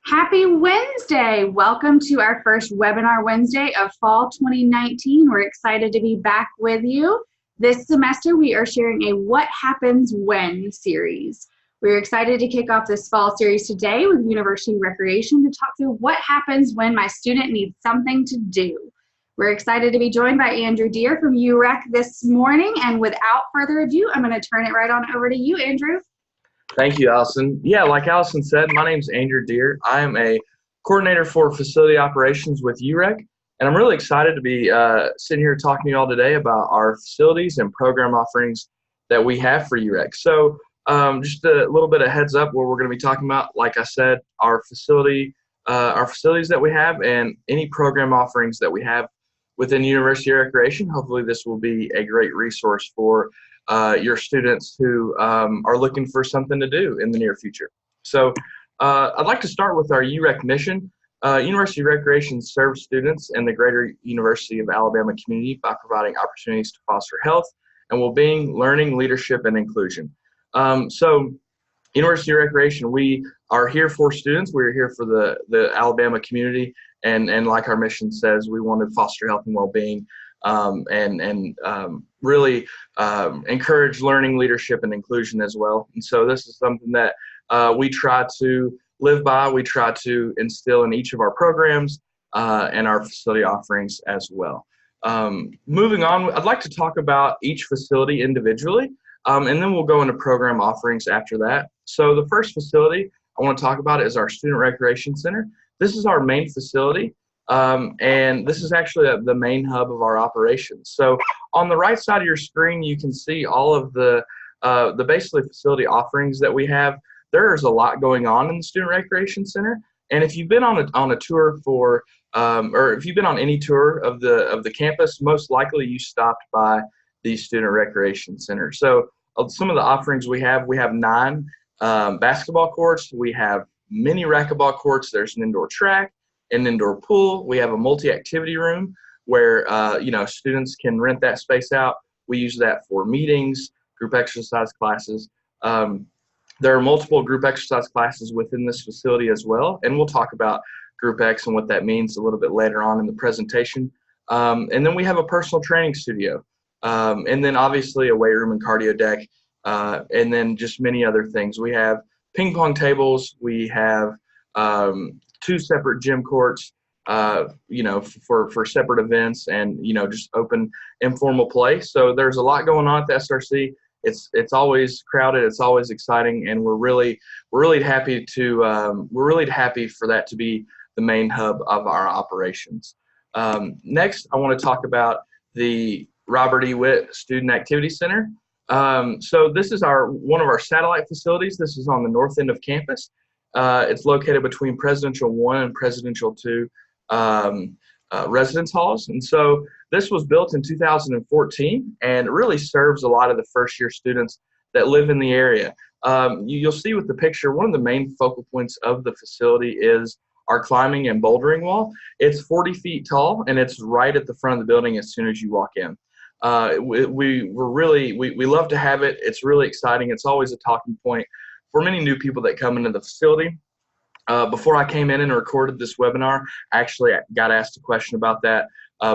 Happy Wednesday! Welcome to our first webinar Wednesday of fall 2019. We're excited to be back with you. This semester we are sharing a What Happens When series. We're excited to kick off this fall series today with University Recreation to talk through what happens when my student needs something to do. We're excited to be joined by Andrew Deere from UREC this morning, and without further ado, I'm going to turn it right on over to you, Andrew. Thank you, Allison. Yeah, like Allison said, my name is Andrew Deere. I am a coordinator for facility operations with UREC, and I'm really excited to be sitting here talking to you all today about our facilities and program offerings that we have for UREC. So just a little bit of heads up what we're going to be talking about. Like I said, our facilities that we have and any program offerings that we have within University Recreation. Hopefully this will be a great resource for your students who are looking for something to do in the near future. So I'd like to start with our UREC mission. University Recreation serves students in the greater University of Alabama community by providing opportunities to foster health and well-being, learning, leadership, and inclusion. So University Recreation, we are here for students. We're here for the Alabama community, and like our mission says, we want to foster health and well-being really encourage learning, leadership, and inclusion as well. And so this is something that we try to live by. We try to instill in each of our programs and our facility offerings as well. Moving on, I'd like to talk about each facility individually, and then we'll go into program offerings after that. So the first facility I want to talk about is our Student Recreation Center. This is our main facility. And this is actually the main hub of our operations. So on the right side of your screen, you can see all of the basically facility offerings that we have. There's a lot going on in the Student Recreation Center. And if you've been on a tour for, or if you've been on any tour of the campus, most likely you stopped by the Student Recreation Center. So some of the offerings we have 9 basketball courts. We have mini racquetball courts. There's an indoor track, an indoor pool. We have a multi-activity room where students can rent that space out. We use that for meetings, group exercise classes. There are multiple group exercise classes within this facility as well, and we'll talk about Group X and what that means a little bit later on in the presentation. And then we have a personal training studio, and then obviously a weight room and cardio deck, and then just many other things. We have ping pong tables. We have 2 separate gym courts, for separate events and, just open informal play. So there's a lot going on at the SRC. It's always crowded. It's always exciting. And we're really happy for that to be the main hub of our operations. Next, I want to talk about the Robert E. Witt Student Activity Center. So this is one of our satellite facilities. This is on the north end of campus. It's located between Presidential 1 and Presidential 2 residence halls. And so this was built in 2014 and it really serves a lot of the first-year students that live in the area. You'll see with the picture, one of the main focal points of the facility is our climbing and bouldering wall. It's 40 feet tall and it's right at the front of the building as soon as you walk in. We love to have it. It's really exciting. It's always a talking point for many new people that come into the facility. Before I came in and recorded this webinar, I actually got asked a question about that.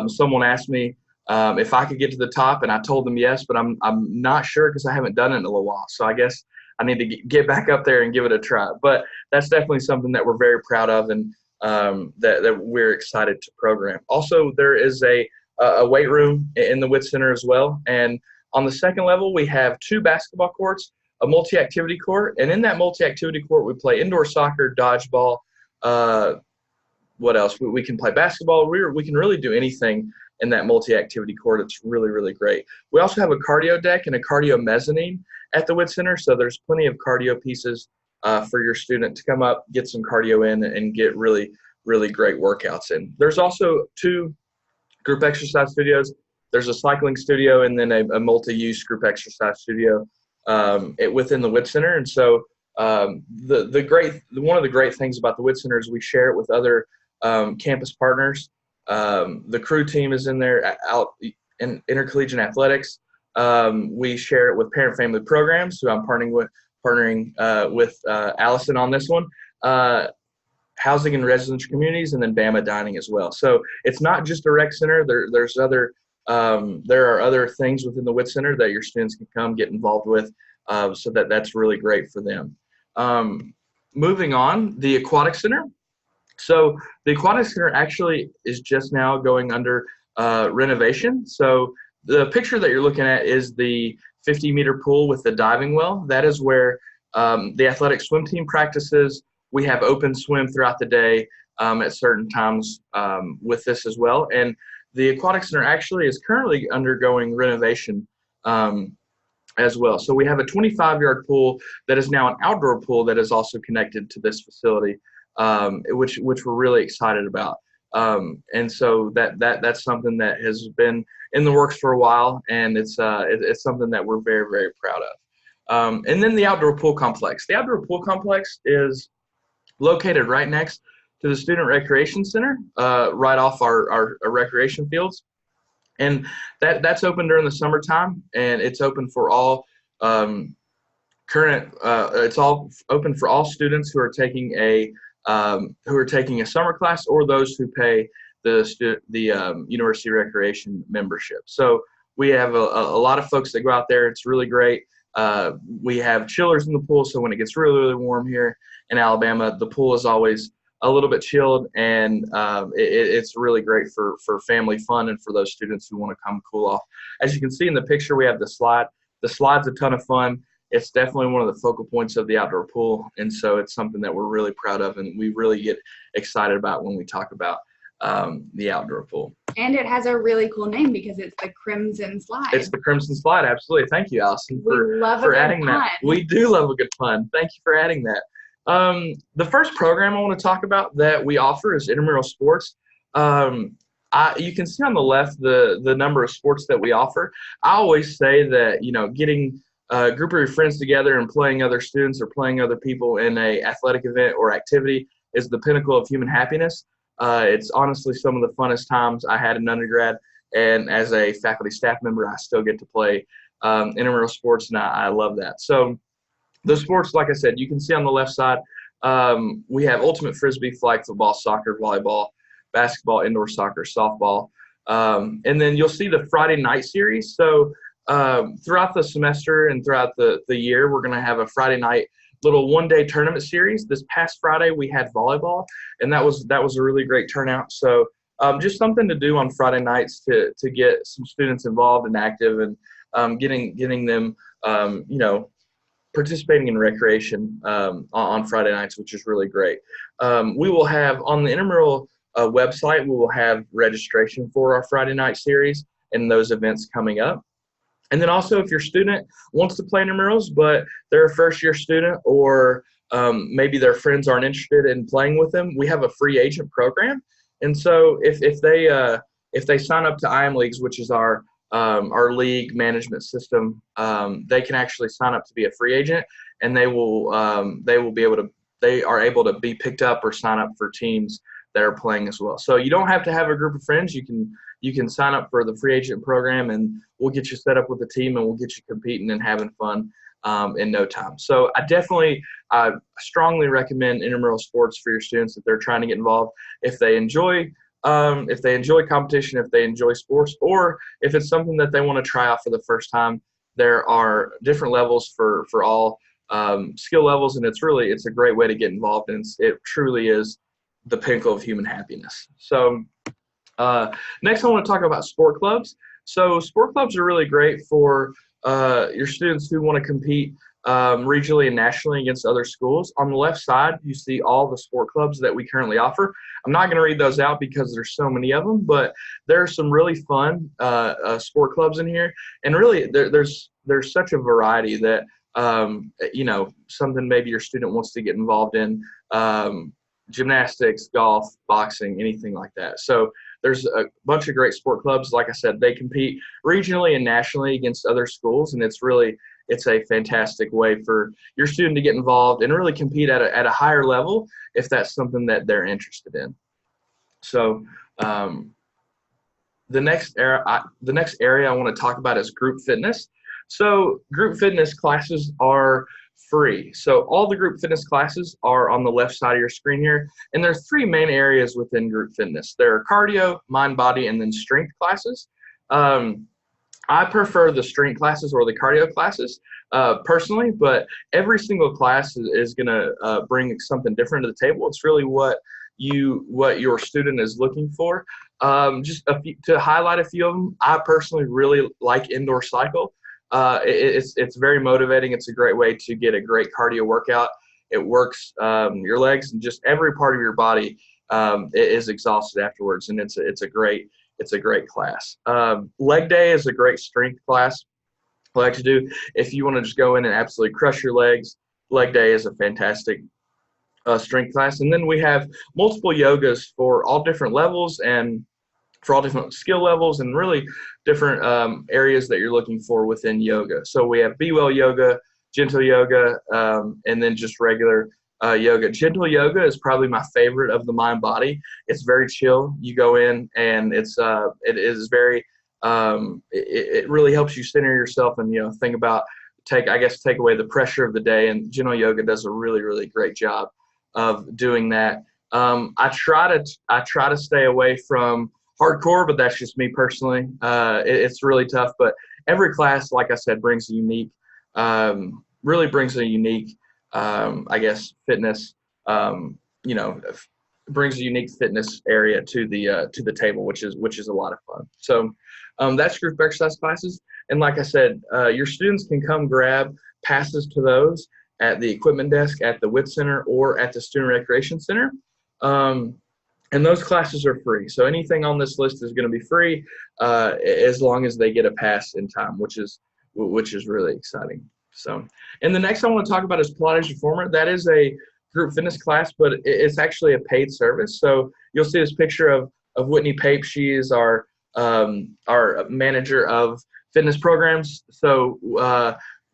Someone asked me if I could get to the top, and I told them yes, but I'm not sure because I haven't done it in a little while. So I guess I need to get back up there and give it a try. But that's definitely something that we're very proud of and that we're excited to program. Also, there is a weight room in the Witt Center as well. And on the second level, we have 2 basketball courts, a multi-activity court, and in that multi-activity court we play indoor soccer, dodgeball, what else? We can play basketball. We can really do anything in that multi-activity court. It's really great. We also have a cardio deck and a cardio mezzanine at the Witt Center, so there's plenty of cardio pieces for your student to come up, get some cardio in, and get really great workouts in. There's also 2 group exercise studios. There's a cycling studio and then a multi-use group exercise studio within the Witt Center. And so one of the great things about the Witt Center is we share it with other campus partners. The crew team is in there out in intercollegiate athletics. We share it with parent family programs, who I'm partnering with Allison on this one. housing and residential communities, and then Bama dining as well. So it's not just a rec center. There are other things within the Witt Center that your students can come get involved with, so that's really great for them. Moving on, the Aquatic Center. So the Aquatic Center actually is just now going under renovation. So the picture that you're looking at is the 50-meter pool with the diving well. That is where the athletic swim team practices. We have open swim throughout the day at certain times with this as well. And the Aquatic Center actually is currently undergoing renovation as well. So we have a 25-yard pool that is now an outdoor pool that is also connected to this facility, which we're really excited about. And so that's something that has been in the works for a while, and it's something that we're very, very proud of. And then the outdoor pool complex. The outdoor pool complex is located right next to the Student Recreation Center, right off our recreation fields. And that's open during the summertime, and it's open for all it's all open for all students who are taking a summer class, or those who pay the university recreation membership. So we have a lot of folks that go out there. It's really great. We have chillers in the pool, so when it gets really, really warm here in Alabama, the pool is always a little bit chilled, and it's really great for family fun and for those students who want to come cool off. As you can see in the picture, we have the slide. The slide's a ton of fun. It's definitely one of the focal points of the outdoor pool, and so it's something that we're really proud of, and we really get excited about when we talk about the outdoor pool. And it has a really cool name because it's the Crimson Slide. It's the Crimson Slide, absolutely. Thank you, Allison, for adding that. We do love a good pun. Thank you for adding that. The first program I want to talk about that we offer is Intramural Sports. You can see on the left the number of sports that we offer. I always say that, getting a group of your friends together and playing other students or playing other people in a athletic event or activity is the pinnacle of human happiness. It's honestly some of the funnest times I had in undergrad, and as a faculty staff member, I still get to play Intramural Sports, and I love that. So the sports, like I said, you can see on the left side, we have ultimate frisbee, flag football, soccer, volleyball, basketball, indoor soccer, softball. And then you'll see the Friday night series. So throughout the semester and throughout the year, we're going to have a Friday night little one-day tournament series. This past Friday, we had volleyball, and that was a really great turnout. So just something to do on Friday nights to get some students involved and active, and getting them, participating in recreation on Friday nights, which is really great. We will have on the Intramural website, we will have registration for our Friday night series and those events coming up. And then also, if your student wants to play intramurals, but they're a first-year student, or maybe their friends aren't interested in playing with them, we have a free agent program. And so if they sign up to IM Leagues, which is our league management system, they can actually sign up to be a free agent, and they are able to be picked up or sign up for teams that are playing as well. So you don't have to have a group of friends. You can sign up for the free agent program, and we'll get you set up with a team, and we'll get you competing and having fun in no time. So I strongly recommend Intramural Sports for your students if they're trying to get involved. If they enjoy competition, if they enjoy sports, or if it's something that they want to try out for the first time, there are different levels for all skill levels, and it's a great way to get involved, and it truly is the pinnacle of human happiness. So next I want to talk about sport clubs. So sport clubs are really great for your students who want to compete regionally and nationally against other schools. On the left side, you see all the sport clubs that we currently offer. I'm not going to read those out because there's so many of them, but there are some really fun sport clubs in here. And really, there's such a variety that, something maybe your student wants to get involved in, gymnastics, golf, boxing, anything like that. So there's a bunch of great sport clubs. Like I said, they compete regionally and nationally against other schools, and it's a fantastic way for your student to get involved and really compete at a higher level if that's something that they're interested in. So the next area I want to talk about is group fitness. So group fitness classes are free. So all the group fitness classes are on the left side of your screen here. And there's three main areas within group fitness. There are cardio, mind, body, and then strength classes. I prefer the strength classes or the cardio classes personally, but every single class is going to bring something different to the table. It's really what your student is looking for. Just to highlight a few of them, I personally really like indoor cycle. It's very motivating. It's a great way to get a great cardio workout. It works your legs and just every part of your body is exhausted afterwards, and it's a great class. Leg day is a great strength class I like to do. If you want to just go in and absolutely crush your legs, leg day is a fantastic strength class. And then we have multiple yogas for all different levels and for all different skill levels and really different areas that you're looking for within yoga. So we have Be Well Yoga, Gentle Yoga, and then just regular yoga. Gentle yoga is probably my favorite of the mind body. It's very chill. You go in and it is very it really helps you center yourself and think about take away the pressure of the day, and gentle yoga does a really great job of doing that. I try to stay away from hardcore, but that's just me personally. It's really tough, but every class, like I said, brings a unique fitness, brings a unique fitness area to the table, which is a lot of fun. So that's group exercise classes. And like I said, your students can come grab passes to those at the equipment desk at the Witt Center or at the Student Recreation Center. And those classes are free. So anything on this list is going to be free as long as they get a pass in time, which is really exciting. So, and the next I want to talk about is Pilates Reformer. That is a group fitness class, but it's actually a paid service. So you'll see this picture of Whitney Pape. She is our manager of fitness programs. So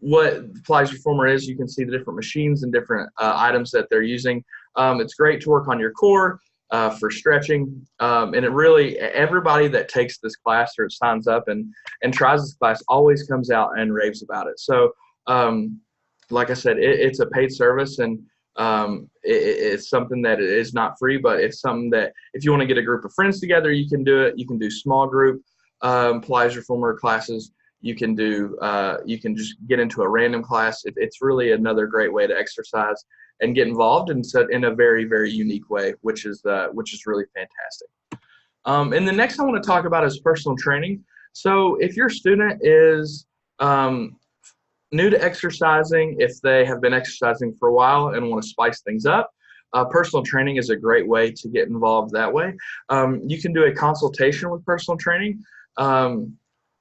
what Pilates Reformer is, you can see the different machines and different items that they're using. It's great to work on your core for stretching. And it really, everybody that takes this class or signs up and tries this class always comes out and raves about it. So like I said, it's a paid service, and it's something that is not free, but it's something that if you want to get a group of friends together, you can do it. You can do small group Pilates Reformer classes. You can just get into a random class. It's really another great way to exercise and get involved in a very unique way, which is really fantastic. And the next I want to talk about is personal training. So if your student is new to exercising, if they have been exercising for a while and want to spice things up, personal training is a great way to get involved that way. You can do a consultation with personal training or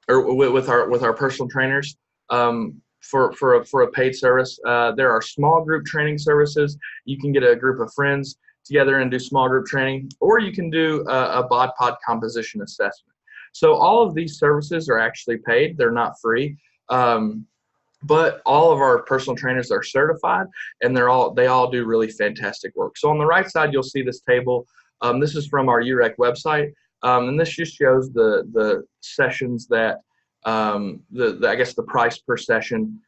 with our personal trainers for a paid service. There are small group training services. You can get a group of friends together and do small group training, or you can do a bod pod composition assessment. So all of these services are actually paid. They're not free. But all of our personal trainers are certified, and they all do really fantastic work. So on the right side, you'll see this table. This is from our UREC website, and this just shows the sessions that the price per session,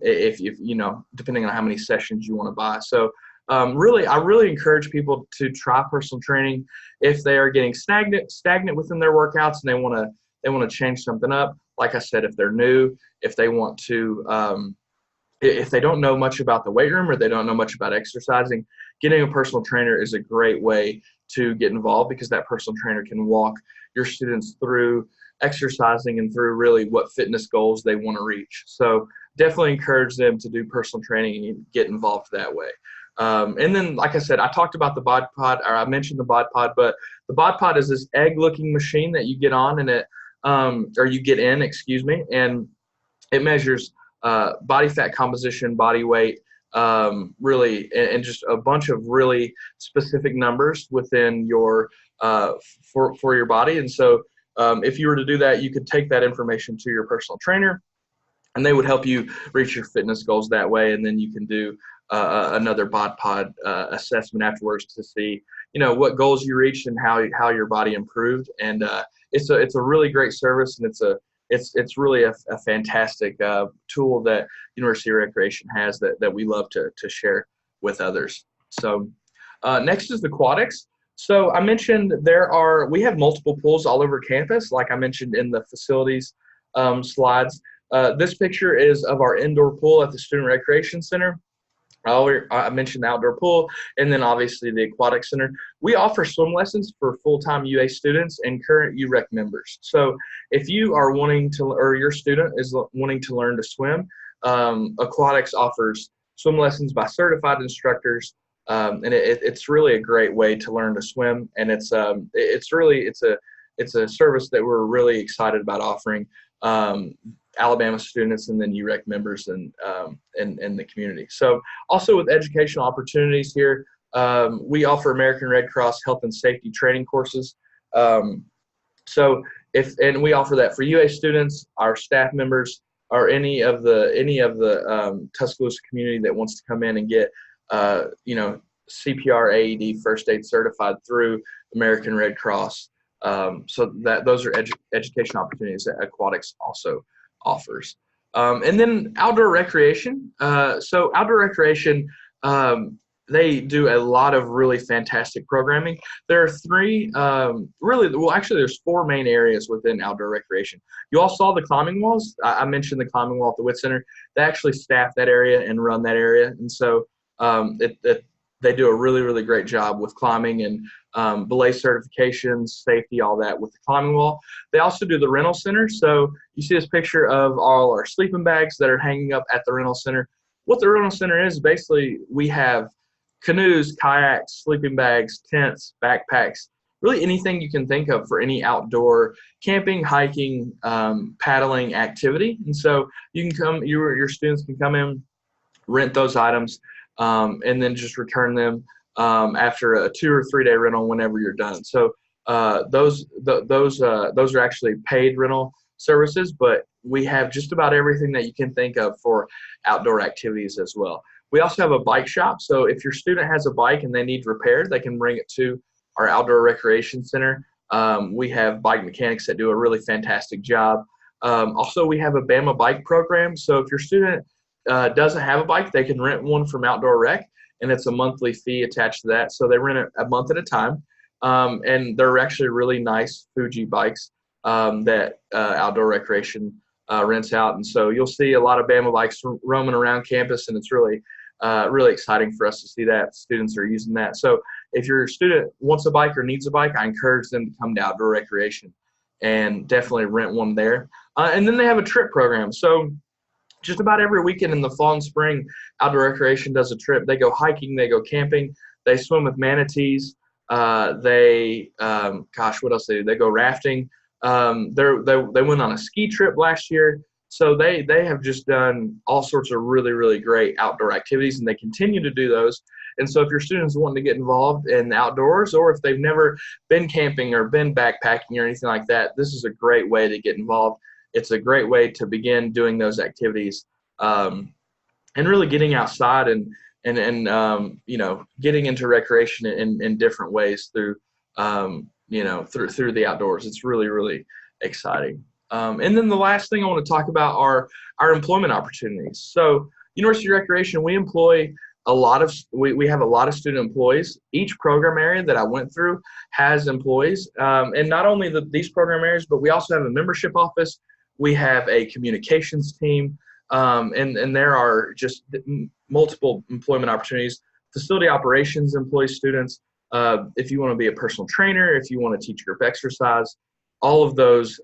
if depending on how many sessions you want to buy. So I really encourage people to try personal training if they are getting stagnant within their workouts and they want to change something up. Like I said, if they're new, if they want to, if they don't know much about the weight room or they don't know much about exercising, getting a personal trainer is a great way to get involved, because that personal trainer can walk your students through exercising and through really what fitness goals they want to reach. So definitely encourage them to do personal training and get involved that way. And then, like I said, I talked about the bod pod, or I mentioned the bod pod, but the bod pod is this egg-looking machine that you get on, and you get in, and it measures body fat composition, body weight, really, and just a bunch of really specific numbers within your for your body. And so if you were to do that, you could take that information to your personal trainer, and they would help you reach your fitness goals that way. And then you can do another bod pod assessment afterwards to see what goals you reached and how your body improved. And it's a really great service, and it's really a fantastic tool that University of Recreation has that we love to share with others. So next is the Aquatics. So I mentioned we have multiple pools all over campus, like I mentioned in the facilities slides. This picture is of our indoor pool at the Student Recreation Center. I mentioned the outdoor pool, and then obviously the Aquatic Center. We offer swim lessons for full-time UA students and current UREC members. So if you are wanting to, or your student is wanting to learn to swim, Aquatics offers swim lessons by certified instructors, and it's really a great way to learn to swim. And it's a service that we're really excited about offering Alabama students and then UREC members and in the community. So also with educational opportunities here, we offer American Red Cross health and safety training courses. And we offer that for UA students, our staff members, or any of the Tuscaloosa community that wants to come in and get CPR AED first aid certified through American Red Cross. So those are education opportunities that Aquatics also offers. And then outdoor recreation. So outdoor recreation, they do a lot of really fantastic programming. There are there's four main areas within outdoor recreation. You all saw the climbing walls. I mentioned the climbing wall at the Witt Center. They actually staff that area and run that area. And so they do a really, really great job with climbing and belay certifications, safety, all that with the climbing wall. They also do the rental center. So you see this picture of all our sleeping bags that are hanging up at the rental center. What the rental center is, basically we have canoes, kayaks, sleeping bags, tents, backpacks, really anything you can think of for any outdoor camping, hiking, paddling activity. And so you can come, your students can come in, rent those items, and then just return them after a 2 or 3 day rental whenever you're done. So those are actually paid rental services, but we have just about everything that you can think of for outdoor activities as well. We also have a bike shop. So if your student has a bike and they need repaired, they can bring it to our outdoor recreation center. We have bike mechanics that do a really fantastic job. Also, we have a Bama bike program. So if your student doesn't have a bike, they can rent one from Outdoor Rec, and it's a monthly fee attached to that. So they rent it a month at a time. And they're actually really nice Fuji bikes that Outdoor Recreation rents out. And so you'll see a lot of Bama bikes roaming around campus, and it's really exciting for us to see that students are using that. So if your student wants a bike or needs a bike, I encourage them to come to Outdoor Recreation and definitely rent one there. And then they have a trip program. So just about every weekend in the fall and spring, Outdoor Recreation does a trip. They go hiking, they go camping, they swim with manatees, what else they do? They go rafting. They went on a ski trip last year. So they have just done all sorts of really, really great outdoor activities, and they continue to do those. And so if your students want to get involved in the outdoors, or if they've never been camping or been backpacking or anything like that, this is a great way to get involved. It's a great way to begin doing those activities, and really getting outside and getting into recreation in different ways through the outdoors. It's really, really exciting. And then the last thing I want to talk about are our employment opportunities. So University of Recreation, we employ we have a lot of student employees. Each program area that I went through has employees. And not only these program areas, but we also have a membership office. We have a communications team, and there are just multiple employment opportunities. Facility operations employs students. If you want to be a personal trainer, if you want to teach group exercise, all of those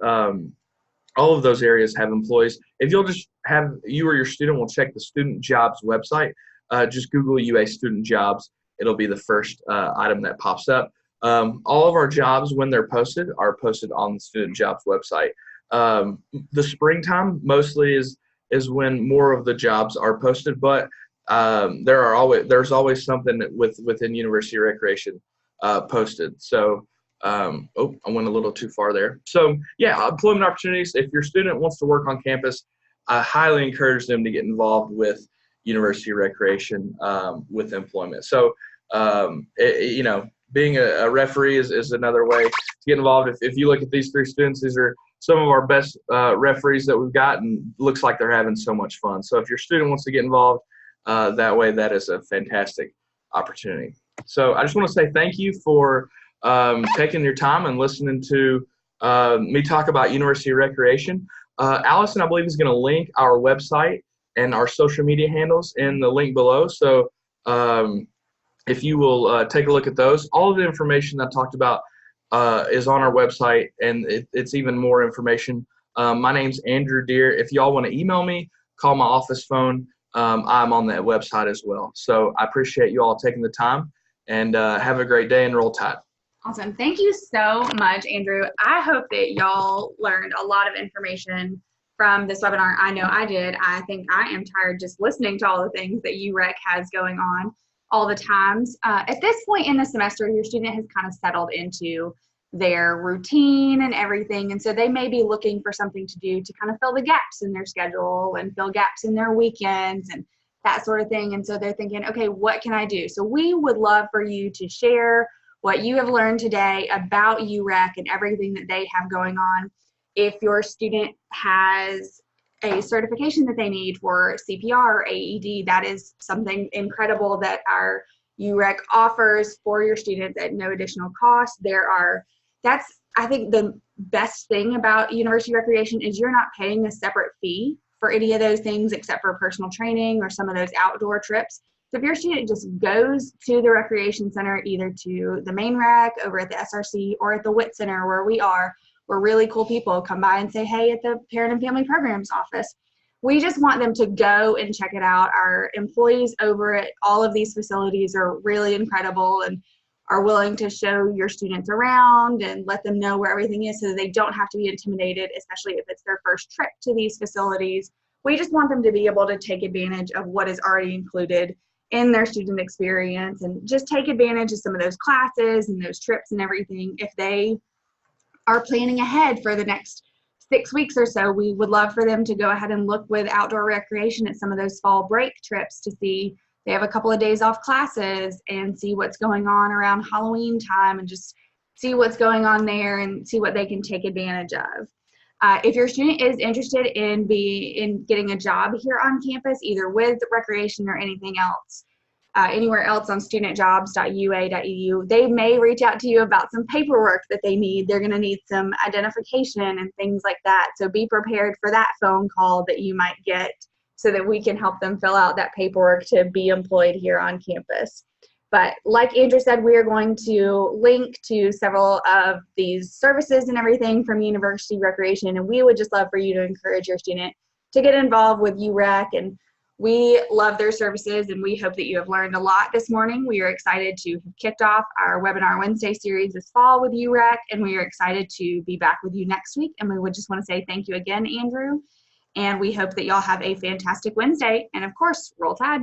areas have employees. If you'll just you or your student will check the student jobs website, just Google UA student jobs. It'll be the first item that pops up. All of our jobs, when they're posted, are posted on the student jobs website. The springtime mostly is when more of the jobs are posted, but there's always something within University of Recreation posted. So I went a little too far there. So yeah, employment opportunities. If your student wants to work on campus, I highly encourage them to get involved with University of Recreation with employment. So being a referee is another way to get involved. If you look at these three students, these are some of our best referees that we've got, and looks like they're having so much fun. So if your student wants to get involved that way, that is a fantastic opportunity. So I just want to say thank you for taking your time and listening to me talk about University Recreation. Allison, I believe, is going to link our website and our social media handles in the link below. So if you will take a look at those, all of the information I talked about is on our website, and it's even more information. My name's Andrew Deere. If y'all want to email me, call my office phone. I'm on that website as well. So I appreciate you all taking the time, and have a great day, and roll tide. Awesome. Thank you so much, Andrew. I hope that y'all learned a lot of information from this webinar. I know I did. I think I am tired just listening to all the things that UREC has going on all the times. At this point in the semester, your student has kind of settled into their routine and everything, and so they may be looking for something to do to kind of fill the gaps in their schedule and fill gaps in their weekends and that sort of thing. And so they're thinking, okay, what can I do? So we would love for you to share what you have learned today about UREC and everything that they have going on. If your student has a certification that they need for CPR or AED, that is something incredible that our UREC offers for your students at no additional cost. That's, I think, the best thing about University Recreation is you're not paying a separate fee for any of those things except for personal training or some of those outdoor trips. So if your student just goes to the Recreation Center, either to the main rec over at the SRC or at the Witt Center where we're really cool people, come by and say, hey, at the Parent and Family Programs office. We just want them to go and check it out. Our employees over at all of these facilities are really incredible and are willing to show your students around and let them know where everything is so that they don't have to be intimidated, especially if it's their first trip to these facilities. We just want them to be able to take advantage of what is already included in their student experience and just take advantage of some of those classes and those trips and everything. If they are planning ahead for the next 6 weeks or so, we would love for them to go ahead and look with outdoor recreation at some of those fall break trips to see they have a couple of days off classes and see what's going on around Halloween time and just see what's going on there and see what they can take advantage of. If your student is interested in getting a job here on campus, either with recreation or anything else, anywhere else on studentjobs.ua.edu, they may reach out to you about some paperwork that they need. They're going to need some identification and things like that. So be prepared for that phone call that you might get so that we can help them fill out that paperwork to be employed here on campus. But like Andrew said, we are going to link to several of these services and everything from University Recreation, and we would just love for you to encourage your student to get involved with UREC. And we love their services, and we hope that you have learned a lot this morning. We are excited to have kicked off our Webinar Wednesday series this fall with UREC, and we are excited to be back with you next week. And we would just want to say thank you again, Andrew, and we hope that y'all have a fantastic Wednesday. And of course, roll tide.